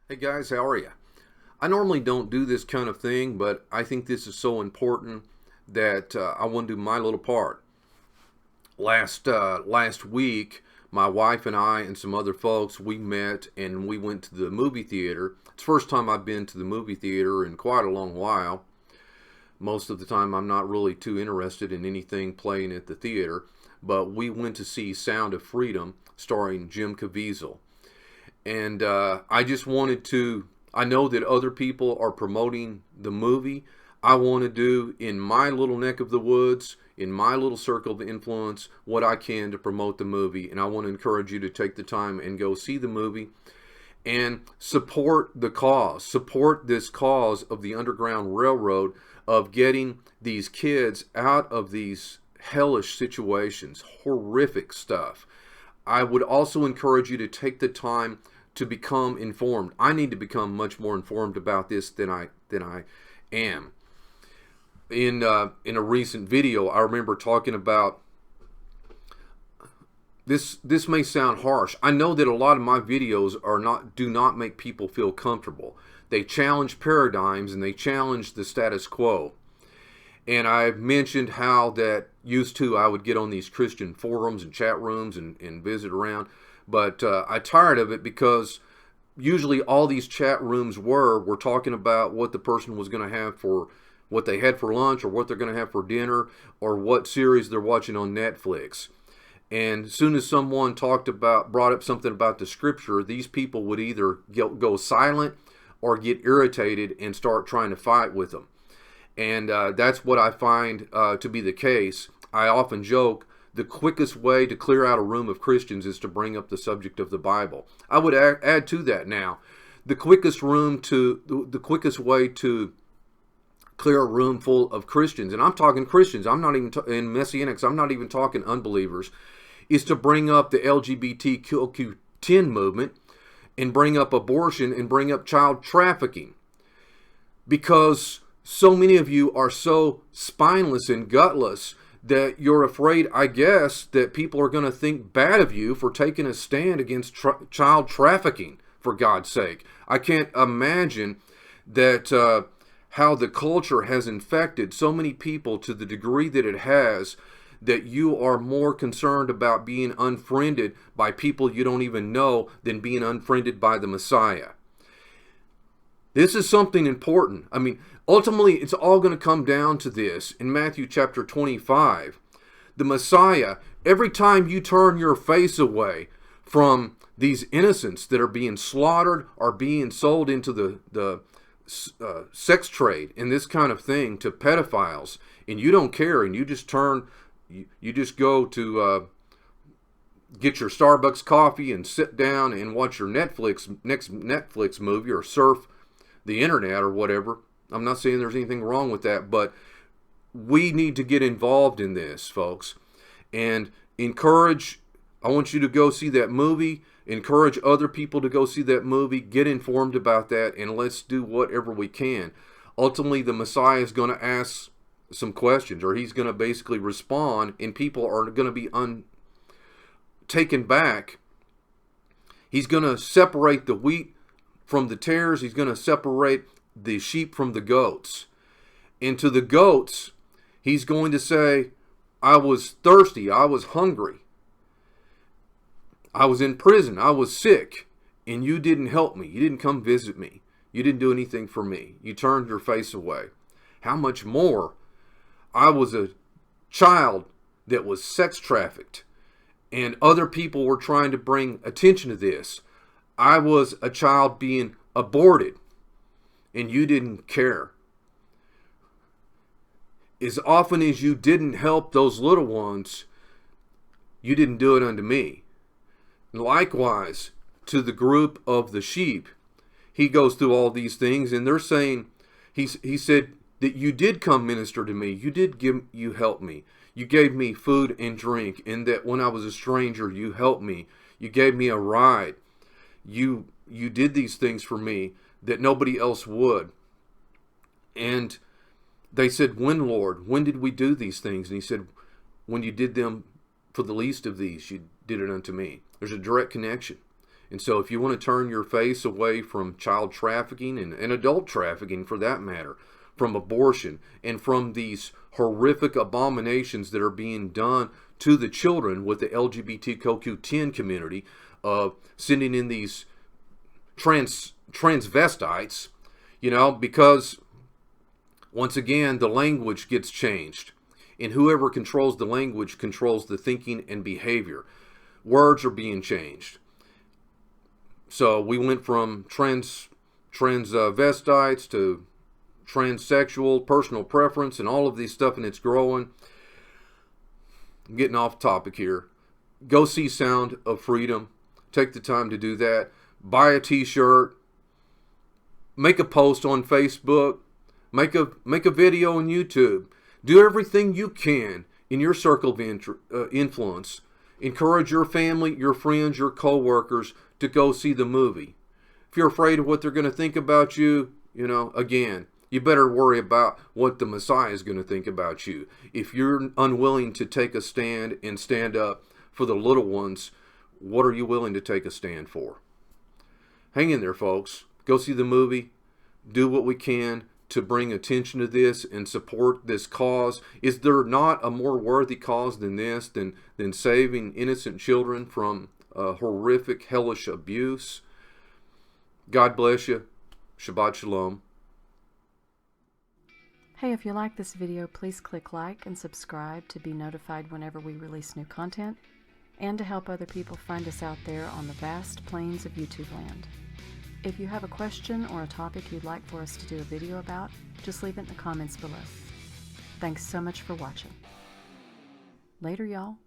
Hey guys, how are you? I normally don't do this kind of thing, but I think this is so important that I want to do my little part. Last week, my wife and I and some other folks, we met and we went to the movie theater. It's the first time I've been to the movie theater in quite a long while. Most of the time, I'm not really too interested in anything playing at the theater, but we went to see Sound of Freedom starring Jim Caviezel. And I just wanted to, I know that other people are promoting the movie. I want to do in my little neck of the woods, in my little circle of influence, what I can to promote the movie. And I want to encourage you to take the time and go see the movie and support the cause. Support this cause of the Underground Railroad, of getting these kids out of these hellish situations, horrific stuff. I would also encourage you to take the time to become informed. I need to become much more informed about this than I am. In a recent video, I remember talking about this. This may sound harsh. I know that a lot of my videos do not make people feel comfortable. They challenge paradigms and they challenge the status quo. And I've mentioned how that used to, I would get on these Christian forums and chat rooms and visit around. But I tired of it because usually all these chat rooms were talking about what the person was going to have for, what they had for lunch, or what they're going to have for dinner, or what series they're watching on Netflix. And as soon as someone brought up something about the scripture, these people would either go silent or get irritated and start trying to fight with them. And that's what I find to be the case. I often joke, the quickest way to clear out a room of Christians is to bring up the subject of the Bible. I would add to that now, the quickest way to clear a room full of Christians, and I'm talking Christians, I'm not even in Messianics, I'm not even talking unbelievers, is to bring up the LGBTQ10 movement and bring up abortion and bring up child trafficking. Because so many of you are so spineless and gutless that you're afraid, I guess, that people are going to think bad of you for taking a stand against child trafficking, for God's sake. I can't imagine that how the culture has infected so many people to the degree that it has, that you are more concerned about being unfriended by people you don't even know than being unfriended by the Messiah. This is something important. I mean, ultimately, it's all going to come down to this. In Matthew chapter 25, the Messiah, every time you turn your face away from these innocents that are being slaughtered or being sold into the sex trade and this kind of thing to pedophiles, and you don't care, and you just you just go to get your Starbucks coffee and sit down and watch your next Netflix movie or surf the internet or whatever. I'm not saying there's anything wrong with that, but we need to get involved in this, folks, and I want you to go see that movie, encourage other people to go see that movie, get informed about that, and let's do whatever we can. Ultimately, the Messiah is going to ask some questions, or he's going to basically respond, and people are going to be taken back. He's going to separate the wheat from the tares. He's going to separate the sheep from the goats. And to the goats, he's going to say, I was thirsty, I was hungry, I was in prison, I was sick, and you didn't help me. You didn't come visit me. You didn't do anything for me. You turned your face away. How much more? I was a child that was sex trafficked, and other people were trying to bring attention to this. I was a child being aborted, and you didn't care. As often as you didn't help those little ones, you didn't do it unto me. Likewise, to the group of the sheep, he goes through all these things, and they're saying, he said that you did come minister to me. You helped me. You gave me food and drink, and that when I was a stranger, you helped me. You gave me a ride. You did these things for me that nobody else would. And they said, when, Lord? When did we do these things? And he said, when you did them for the least of these, you did it unto me. There's a direct connection. And so if you want to turn your face away from child trafficking and adult trafficking for that matter, from abortion and from these horrific abominations that are being done to the children with the LGBTQ10 community, sending in these transvestites, because once again the language gets changed, and whoever controls the language controls the thinking and behavior. Words are being changed. So we went from transvestites to transsexual, personal preference, and all of these stuff, and it's growing. I'm getting off topic here. Go see Sound of Freedom. Take the time to do that. Buy a t-shirt. Make a post on Facebook. Make a video on YouTube. Do everything you can in your circle of influence. Encourage your family, your friends, your co-workers to go see the movie. If you're afraid of what they're going to think about you, again, you better worry about what the Messiah is going to think about you. If you're unwilling to take a stand and stand up for the little ones, what are you willing to take a stand for? Hang in there, folks. Go see the movie. Do what we can to bring attention to this and support this cause. Is there not a more worthy cause than this, than saving innocent children from horrific, hellish abuse? God bless you. Shabbat Shalom. Hey, if you like this video, please click like and subscribe to be notified whenever we release new content, and to help other people find us out there on the vast plains of YouTube land. If you have a question or a topic you'd like for us to do a video about, just leave it in the comments below. Thanks so much for watching. Later, y'all.